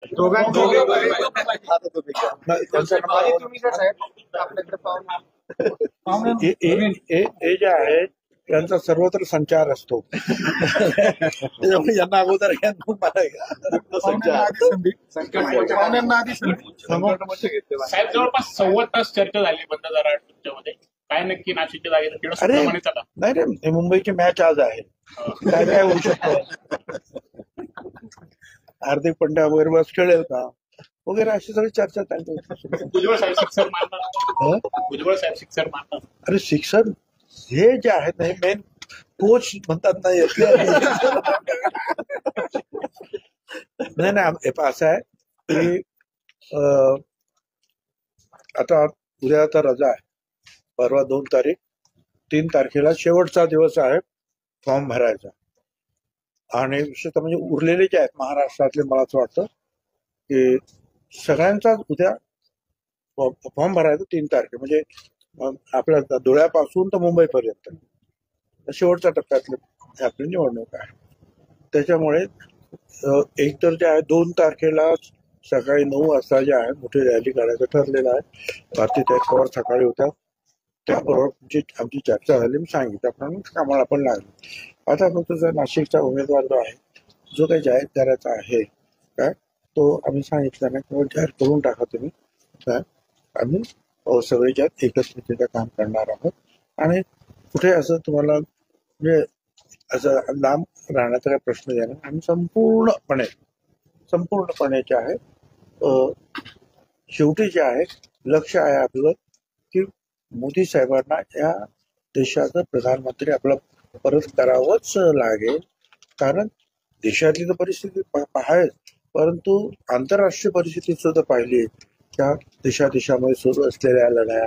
हे जे आहे त्यांचा सर्वत्र संचार असतो. यांना अगोदर साहेब जवळपास 1.25 तास चर्चा झाली बंददारा तुमच्यामध्ये. काय नक्की नाशिकच्या जागेचं नाही रे, मुंबईची मॅच आज आहे. काय काय होऊ शकतं. हार्दिक पंड्या वगैरे बस खेळेल का वगैरे अशी सगळी चर्चा चालते. भुजबळ साहेब सिक्सर मारतात. भुजबळ साहेब सिक्सर मारतात. अरे सिक्सर हे जे आहेत ना, हे मेन कोच म्हणतात ना नाही असं आहे की आता उद्या आता रजा आहे. परवा 2 तारीख, 3 तारखेला शेवटचा दिवस आहे फॉर्म भरायचा. आणि विशेषतः म्हणजे उरलेले जे आहेत महाराष्ट्रातले, मला असं वाटतं की सगळ्यांचा उद्या फॉर्म भरायचा 3 तारखे, म्हणजे आपल्या धुळ्यापासून तर मुंबईपर्यंत शेवटच्या टप्प्यातली आपली निवडणूक आहे. त्याच्यामुळे एकतर जे आहे 2 तारखेला सकाळी 9 वाजता जे आहे मोठी रॅली काढायचं ठरलेलं आहे. भारतीय पवार सकाळी होत्या, त्याबरोबर आमची चर्चा झाली, मी सांगितलं आपण कामाला पण लागलो. आता फक्त जर नाशिकचा उमेदवार जो आहे, जो काही जाहीर करायचा आहे काय, तो आम्ही सांगितलं ना किंवा जाहीर करून टाका तुम्ही काय, आम्ही सगळे ज्यात एकत्रितरित्या काम करणार आहोत. आणि कुठे असं तुम्हाला म्हणजे असं लांब राहण्याचा काही प्रश्न नाही. आम्ही संपूर्णपणे जे आहे शेवटी जे आहे लक्ष आहे आपलं की मोदी साहेबांना या देशाचं प्रधानमंत्री आपलं परत करावंच लागेल. कारण देशातली तर परिस्थिती आहेच, परंतु आंतरराष्ट्रीय परिस्थिती सुद्धा पाहिली, त्या देशामध्ये सुरू असलेल्या लढाया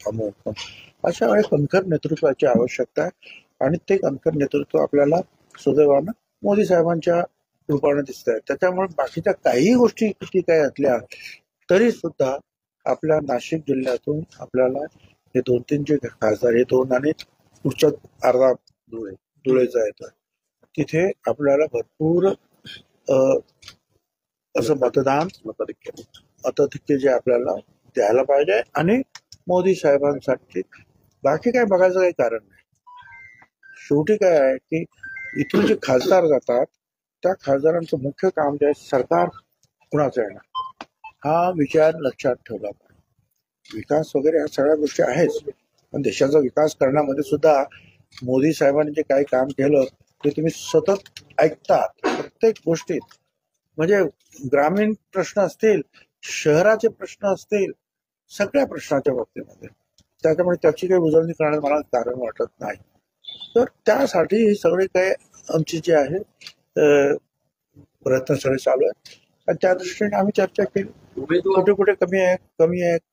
अमुक अशा वेळी कणखर नेतृत्वाची आवश्यकता आहे. आणि ते कणखर नेतृत्व आपल्याला सुदैवानं मोदी साहेबांच्या रूपाने दिसत आहे. त्याच्यामुळे बाकीच्या काही गोष्टी किती काही असल्या तरी सुद्धा आपल्या नाशिक जिल्ह्यातून आपल्याला हे 2-3 जे खासदार, हे 2 आणि पुढच्या अर्धा धुळेचा येतोय, तिथे आपल्याला भरपूर असं मताधिक्य जे आपल्याला द्यायला पाहिजे. आणि मोदी साहेबांसाठी बाकी काय बघायचं काही कारण नाही. शेवटी काय आहे की इथून जे खासदार जातात त्या खासदारांचं मुख्य काम जे आहे, सरकार कुणाचं येणार हा विचार लक्षात ठेवला पाहिजे. विकास वगैरे ह्या सगळ्या गोष्टी आहेच, पण देशाचा विकास करण्यामध्ये सुद्धा मोदी साहेबांनी जे काही काम केलं ते तुम्ही सतत ऐकतात प्रत्येक गोष्टीत. म्हणजे ग्रामीण प्रश्न असतील, शहराचे प्रश्न असतील, सगळ्या प्रश्नाच्या बाबतीमध्ये. त्याच्यामुळे त्याची काही उजळणी करण्यात मला कारण वाटत नाही. तर त्यासाठी ही सगळे काही आमची जे आहे प्रयत्न सगळे चालू आहे. आणि त्या दृष्टीने आम्ही चर्चा केली, कुठे कुठे कमी आहे,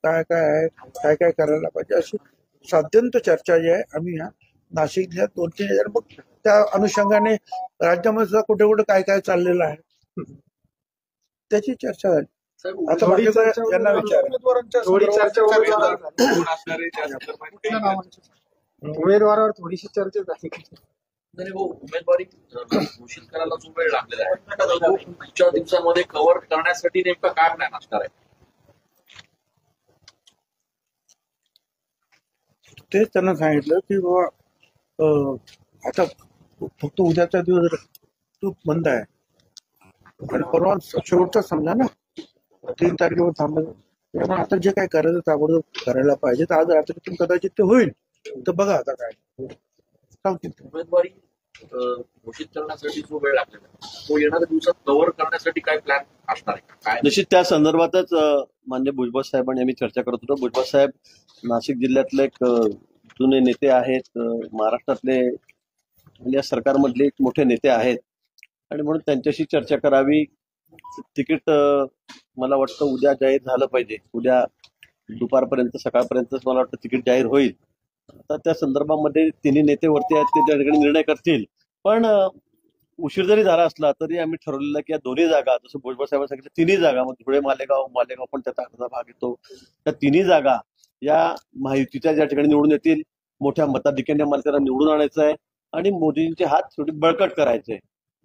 काय आहे, काय करायला पाहिजे, अशी साध्यंत चर्चा जी आहे आम्ही ह्या नाशिक जिल्ह्यात 2-3 हजार, मग त्या अनुषंगाने राज्यामध्ये सुद्धा कुठे कुठे काय चाललेलं आहे त्याची चर्चा झाली. आता यांना उमेदवारावर थोडीशी चर्चा झाली. उमेदवारी घोषित करायला जो वेळ लागलेला आहे, पुढच्या दिवसांमध्ये कव्हर करण्यासाठी नेमका काय प्लॅन असणार आहे? तेच त्यांना सांगितलं की बाबा आता फक्त उद्याचा दिवस तो बंद आहे आणि परवा शेवटचा समजा ना 3 तारखेवर थांबलं. त्यामुळे आता जे काय करायचं ताबडतोब करायला पाहिजे. तर आज रात्रीतून कदाचित ते होईल. तर बघा आता काय उमेदवारी घोषित करण्यासाठी जो वेळ लागलेला तो येणाऱ्या दिवसात कव्हर करण्यासाठी काय प्लॅन असणार आहे काय? निश्चित त्या संदर्भातच माननीय भुजबळ साहेबांनी आम्ही चर्चा करत होतो. भुजबळ साहेब नाशिक जिल्ह्यातले एक जुने नेते आहेत, महाराष्ट्रातले या सरकारमधले एक मोठे नेते आहेत आणि म्हणून त्यांच्याशी चर्चा करावी. तिकीट मला वाटतं उद्या जाहीर झालं पाहिजे. उद्या दुपारपर्यंत सकाळपर्यंत मला वाटतं तिकीट जाहीर होईल. आता त्या संदर्भामध्ये तिन्ही नेते वरती आहेत, ते त्या ठिकाणी निर्णय करतील. पण उशीर जरी झाला असला तरी आम्ही ठरवलेलं की या दोन्ही जागा, जसं भुजबळ साहेबांनी सांगितलं, तिन्ही जागा, मग धुळे मालेगाव पण त्याचा अर्धा भाग येतो, त्या तिन्ही जागा या महायुतीच्या ज्या ठिकाणी निवडून येतील, मोठ्या मताधिक्याने मला त्याला निवडून आणायचं आहे आणि मोदींचे हात थोडी बळकट करायचे.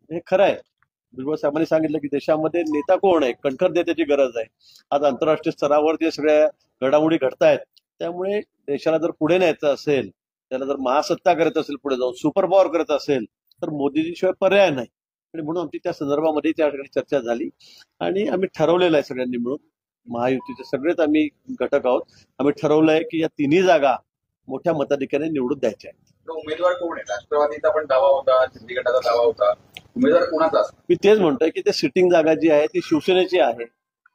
हे खरं आहे. भुजबळ साहेबांनी सांगितलं की देशामध्ये नेता कोण आहे, कणखर नेत्याची गरज आहे. आज आंतरराष्ट्रीय स्तरावर जे सगळ्या घडामोडी घडतायत, त्यामुळे देशाला जर पुढे न्यायचं असेल, त्याला जर महासत्ता करत असेल, पुढे जाऊन सुपर पॉवर करत असेल, तर मोदीजीशिवाय पर्याय नाही. आणि म्हणून आमची त्या संदर्भामध्ये त्या ठिकाणी चर्चा झाली आणि आम्ही ठरवलेलं आहे सगळ्यांनी मिळून, महायुतीचे सगळेच आम्ही घटक आहोत, आम्ही ठरवलंय की या तिन्ही जागा मोठ्या मताधिक्याने निवडून द्यायच्या आहेत. उमेदवार कोण आहे? राष्ट्रवादीचा पण दावा होता, शिंदे गटाचा दावा होता. उमेदवार कोणाचा असतो? मी तेच म्हणतोय की ते सिटिंग जागा जी आहे ती शिवसेनेची आहे.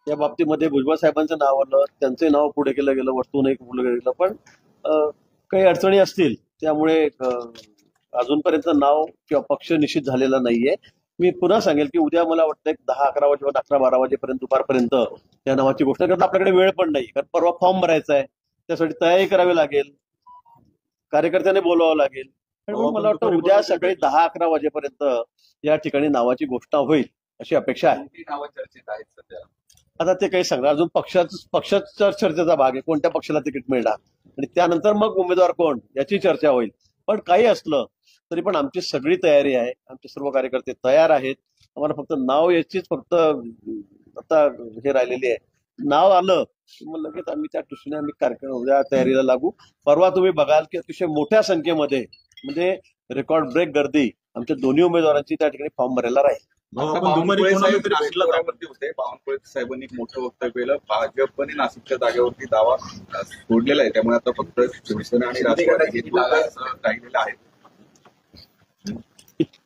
या बाबतीमध्ये भुजबळ साहेबांचं नाव आलं, त्यांचे नाव पुढे केलं गेलं, वस्तूनही पुढे गेलं, पण काही अडचणी असतील त्यामुळे अजूनपर्यंत नाव किंवा पक्ष निश्चित झालेला नाहीये. मी पुन्हा सांगेल की उद्या मला वाटतं 10-11 वाजेपर्यंत 11-12 वाजेपर्यंत दुपारपर्यंत त्या नावाची घोषणा करता. आपल्याकडे वेळ पण नाही, कारण परवा फॉर्म भरायचा आहे, त्यासाठी तयारी करावी लागेल, कार्यकर्त्याने बोलावं लागेल. आणि मला वाटतं उद्या सकाळी 10-11 वाजेपर्यंत या ठिकाणी नावाची घोषणा होईल अशी अपेक्षा आहे. कोणती नावं चर्चेत आहेत सध्या? आता ते काही सांगणार, अजून पक्षाचा चर्चेचा भाग आहे, कोणत्या पक्षाला तिकीट मिळणार आणि त्यानंतर मग उमेदवार कोण याची चर्चा होईल. पण काही असलं तरी पण आमची सगळी तयारी आहे, आमचे सर्व कार्यकर्ते तयार आहेत. आम्हाला फक्त नाव याचीच फक्त आता हे राहिलेली आहे. नाव आलं की मग लगेच आम्ही त्या दृष्टीने आम्ही कार्यक्रम उद्या तयारीला लागू. परवा तुम्ही बघाल की अतिशय मोठ्या संख्येमध्ये म्हणजे रेकॉर्ड ब्रेक गर्दी आमच्या दोन्ही उमेदवारांची त्या ठिकाणी फॉर्म भरायला राहील. आता बावनकुळे साहेब नाशिकला दौऱ्यावरती होते. बावनकुळे साहेबांनी एक मोठं वक्तव्य केलं. भाजपने नाशिकच्या जागेवरती दावा सोडलेला आहे, त्यामुळे आता फक्त शिवसेना आणि राष्ट्रवादी ही जागा राहिलेल्या आहेत.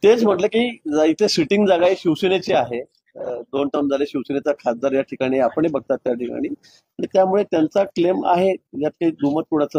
तेच म्हटलं की इथे सिटिंग जागा ही शिवसेनेची आहे. 2 टर्म झाले शिवसेनेचा खासदार या ठिकाणी आपणही बघतात त्या ठिकाणी, आणि त्यामुळे त्यांचा क्लेम आहे, यात काही दुमत कुणाचं नाही.